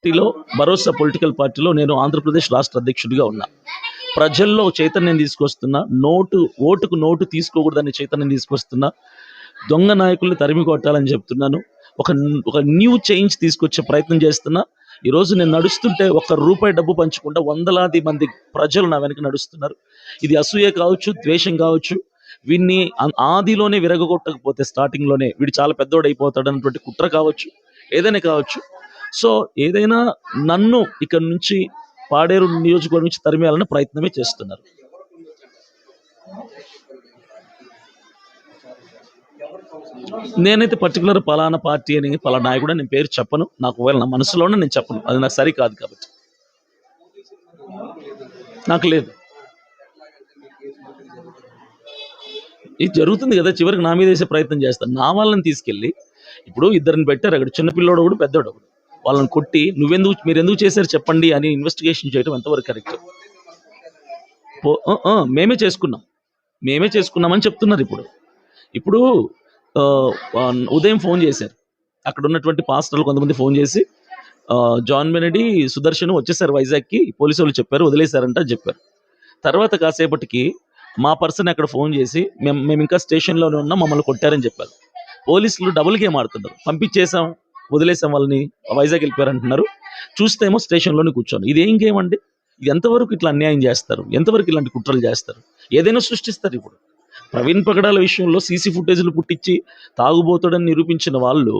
పార్టీలో భరోసా పొలిటికల్ పార్టీలో నేను ఆంధ్రప్రదేశ్ రాష్ట్ర అధ్యక్షుడిగా ఉన్నా. ప్రజల్లో చైతన్యం తీసుకొస్తున్నా. ఓటుకు నోటు తీసుకోకూడదని చైతన్యం తీసుకొస్తున్నా. దొంగ నాయకుల్ని తరిమి కొట్టాలని చెప్తున్నాను. ఒక ఒక న్యూ చేంజ్ తీసుకొచ్చే ప్రయత్నం చేస్తున్నా. ఈరోజు నేను నడుస్తుంటే ఒక్క రూపాయి డబ్బు పంచకుండా వందలాది మంది ప్రజలు నా వెనక నడుస్తున్నారు. ఇది అసూయ కావచ్చు, ద్వేషం కావచ్చు. వీడిని ఆదిలోనే విరగొట్టకపోతే స్టార్టింగ్లోనే వీడు చాలా పెద్దోడైపోతాడు అన్నటువంటి కుట్ర కావచ్చు, ఏదైనా కావచ్చు. సో ఏదైనా నన్ను ఇక్కడ నుంచి పాడేరు నియోజకవర్గం నుంచి తరిమేయాలన్న ప్రయత్నమే చేస్తున్నారు. నేనైతే పర్టికులర్ పలానా పార్టీ అని పలానా నాయకుడు నేను పేరు చెప్పను. నాకు ఒకవేళ నా మనసులోనే నేను చెప్పను, అది నాకు సరికాదు కాబట్టి. నాకు లేదు. ఇది జరుగుతుంది కదా, చివరికి నా మీద వేసే ప్రయత్నం చేస్తాను. నా వాళ్ళని తీసుకెళ్ళి ఇప్పుడు ఇద్దరిని పెట్టారు అక్కడ, చిన్నపిల్లోడు ఒకడు, పెద్దోడు ఒకడు. వాళ్ళని కొట్టి మీరెందుకు చేశారు చెప్పండి అని ఇన్వెస్టిగేషన్ చేయడం ఎంతవరకు కరెక్ట్? మేమే చేసుకున్నామని చెప్తున్నారు. ఇప్పుడు ఉదయం ఫోన్ చేశారు, అక్కడ ఉన్నటువంటి పాస్టర్లు కొంతమంది ఫోన్ చేసి జాన్ బెనెడీ, సుదర్శన్ వచ్చేసారు వైజాగ్కి, పోలీసు వాళ్ళు చెప్పారు, వదిలేశారంట అని చెప్పారు. తర్వాత కాసేపటికి మా పర్సన్ అక్కడ ఫోన్ చేసి మేము ఇంకా స్టేషన్లోనే ఉన్నాం, మమ్మల్ని కొట్టారని చెప్పారు. పోలీసులు డబుల్ గేమ్ ఆడుతున్నారు. పంపించేసాం, వదిలేసాం, వాళ్ళని వైజాగ్ వెళ్ళిపోయారంటున్నారు. చూస్తేమో స్టేషన్లోనే కూర్చోను. ఇది ఏం గేమ్ అండి? ఇది ఎంతవరకు ఇట్లా అన్యాయం చేస్తారు? ఎంతవరకు ఇలాంటి కుట్రలు చేస్తారు? ఏదైనా సృష్టిస్తారు. ఇప్పుడు ప్రవీణ్ పగడాల విషయంలో సీసీ ఫుటేజ్లు పుట్టించి తాగుబోతాడని నిరూపించిన వాళ్ళు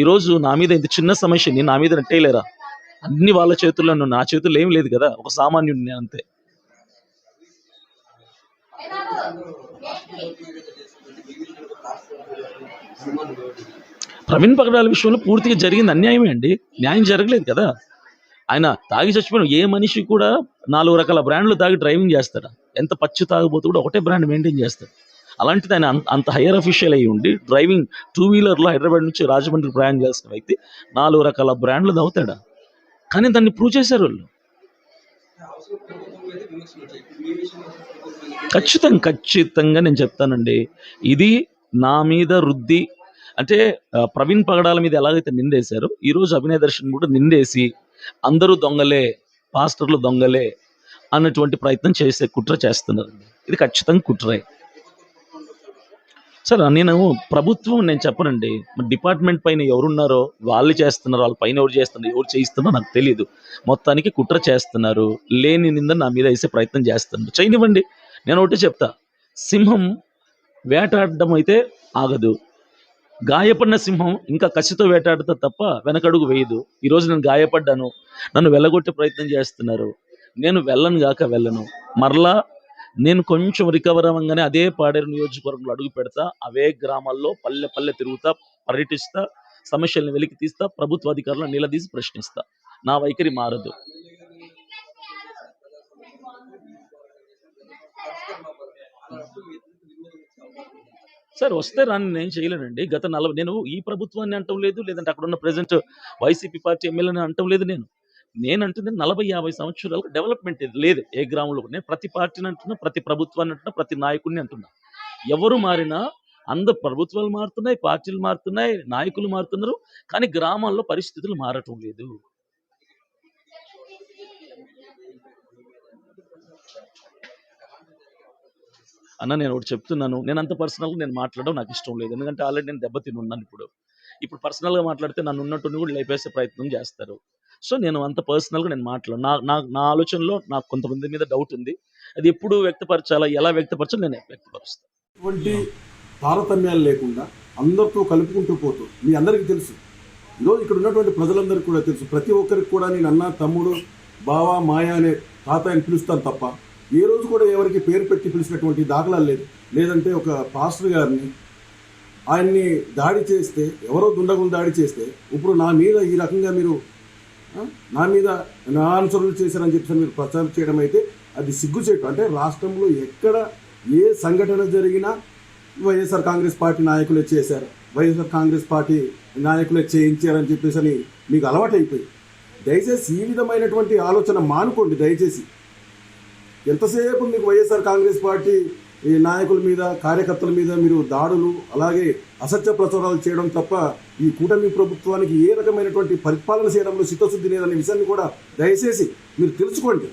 ఈరోజు నా మీద ఇంత చిన్న సమస్యని నా మీద నెట్టేయలేరా? అన్ని వాళ్ళ చేతుల్లో, నా చేతుల్లో ఏం లేదు కదా, ఒక సామాన్యుడిని అంతే. ప్రవీణ్ పగడాల విషయంలో పూర్తిగా జరిగింది అన్యాయమే అండి, న్యాయం జరగలేదు కదా. ఆయన తాగి చచ్చిపోయిన ఏ మనిషి కూడా 4 రకాల బ్రాండ్లు తాగి డ్రైవింగ్ చేస్తాడు. ఎంత పచ్చి తాగిపోతూ కూడా ఒకటే బ్రాండ్ మెయింటైన్ చేస్తాడు. అలాంటిది ఆయన అంత హైయర్ అఫీషియల్ అయ్యి ఉండి డ్రైవింగ్ 2-వీలర్లో హైదరాబాద్ నుంచి రాజమండ్రి ప్రయాణం చేస్తున్న వ్యక్తి 4 రకాల బ్రాండ్లు తాగుతాడా? కానీ దాన్ని ప్రూవ్ చేశారు వాళ్ళు. ఖచ్చితంగా నేను చెప్తానండి, ఇది నా మీద రుద్ది అంటే ప్రవీణ్ పగడాల మీద ఎలాగైతే నిందేశారో ఈరోజు అభినయ దర్శన్ కూడా నిందేసి అందరూ దొంగలే, పాస్టర్లు దొంగలే అన్నటువంటి ప్రయత్నం చేసే కుట్ర చేస్తున్నారండి. ఇది ఖచ్చితంగా కుట్రే. సార్ నేను చెప్పనండి, డిపార్ట్మెంట్ పైన ఎవరున్నారో వాళ్ళు చేస్తున్నారు, వాళ్ళ పైన ఎవరు చేస్తున్నారు, ఎవరు చేయిస్తున్నారో నాకు తెలియదు. మొత్తానికి కుట్ర చేస్తున్నారు, లేని నింద నా మీద వేసే ప్రయత్నం చేస్తున్నారు. చేయనివ్వండి. నేను ఒకటి చెప్తా, సింహం వేటాడడం అయితే ఆగదు, గాయపడిన సింహం ఇంకా కసితో వేటాడుతా తప్ప వెనకడుగు వేయదు. ఈరోజు నేను గాయపడ్డాను, నన్ను వెళ్ళగొట్టే ప్రయత్నం చేస్తున్నారు. నేను వెళ్ళను. మరలా నేను కొంచెం రికవర్ అవ్వగానే అదే పాడేరు నియోజకవర్గంలో అడుగు పెడతా, అవే గ్రామాల్లో పల్లె తిరుగుతా, పర్యటిస్తా, సమస్యలను వెలికి తీస్తా, ప్రభుత్వ అధికారులను నిలదీసి ప్రశ్నిస్తా. నా వైఖరి మారదు. సార్ వస్తే రాని నేను చేయలేనండి. నేను ఈ ప్రభుత్వాన్ని అంటం లేదు, లేదంటే అక్కడ ఉన్న ప్రెసెంట్ వైసీపీ పార్టీ ఎమ్మెల్యేని అంటం లేదు. నేను అంటుంది 40-50 సంవత్సరాలకు డెవలప్మెంట్ లేదు ఏ గ్రామంలో. నేను ప్రతి పార్టీని అంటున్నా, ప్రతి ప్రభుత్వాన్ని అంటున్నా, ప్రతి నాయకుడిని అంటున్నా. ఎవరు మారినా అందరు ప్రభుత్వాలు మారుతున్నాయి, పార్టీలు మారుతున్నాయి, నాయకులు మారుతున్నారు, కానీ గ్రామాల్లో పరిస్థితులు మారటం లేదు. అన్న నేను ఒకటి చెప్తున్నాను, నేను అంత పర్సనల్గా నేను మాట్లాడడం నాకు ఇష్టం లేదు. ఎందుకంటే ఆల్రెడీ నేను దెబ్బతిని ఉన్నాను. ఇప్పుడు పర్సనల్గా మాట్లాడితే నన్ను ఉన్నట్టు కూడా లేపేసే ప్రయత్నం చేస్తారు. సో నేను అంత పర్సనల్గా నేను మాట్లాడను. నా ఆలోచనలో నాకు కొంతమంది మీద డౌట్ ఉంది, అది ఎప్పుడు వ్యక్తపరచాలా, ఎలా వ్యక్తపరచాలో నేను వ్యక్తపరుస్తాను. ఇటువంటి తారతమ్యాలు లేకుండా అందరితో కలుపుకుంటూ పోతూ, మీ అందరికీ తెలుసు, ఈరోజు ఇక్కడ ఉన్నటువంటి ప్రజలందరికీ కూడా తెలుసు, ప్రతి ఒక్కరికి కూడా నేను అన్న, తమ్ముడు, బావ, మాయ అనే తాతయ్యని పిలుస్తాను తప్ప ఏ రోజు కూడా ఎవరికి పేరు పెట్టి పిలిచినటువంటి దాఖలాలు లేదు. లేదంటే ఒక పాస్టర్ గారిని ఆయన్ని దాడి చేస్తే, ఎవరో దుండగులు దాడి చేస్తే, ఇప్పుడు నా మీద ఈ రకంగా మీరు నా మీద నా అనుసరులు చేశారని చెప్పి మీరు ప్రచారం చేయడం అయితే అది సిగ్గుచేటు. అంటే రాష్ట్రంలో ఎక్కడ ఏ సంఘటన జరిగినా వైఎస్ఆర్ కాంగ్రెస్ పార్టీ నాయకులే చేశారు, వైఎస్ఆర్ కాంగ్రెస్ పార్టీ నాయకులే చేయించారని చెప్పేసి మీకు అలవాటైపోయి, దయచేసి ఈ విధమైనటువంటి ఆలోచన మానుకోండి. దయచేసి ఎంతసేపు మీకు వైఎస్ఆర్ కాంగ్రెస్ పార్టీ ఈ నాయకుల మీద కార్యకర్తల మీద మీరు దాడులు అలాగే అసత్య ప్రచారాలు చేయడం తప్ప ఈ కూటమి ప్రభుత్వానికి ఏ రకమైనటువంటి పరిపాలన చేయడంలో చిత్తశుద్ధి లేదనే విషయాన్ని కూడా దయచేసి మీరు తెలుసుకోండి.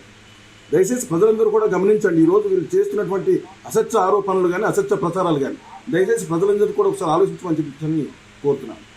దయచేసి ప్రజలందరూ కూడా గమనించండి. ఈరోజు వీళ్ళు చేస్తున్నటువంటి అసత్య ఆరోపణలు కానీ అసత్య ప్రచారాలు కానీ దయచేసి ప్రజలందరూ కూడా ఒకసారి ఆలోచించమని చెప్పి కోరుతున్నాను.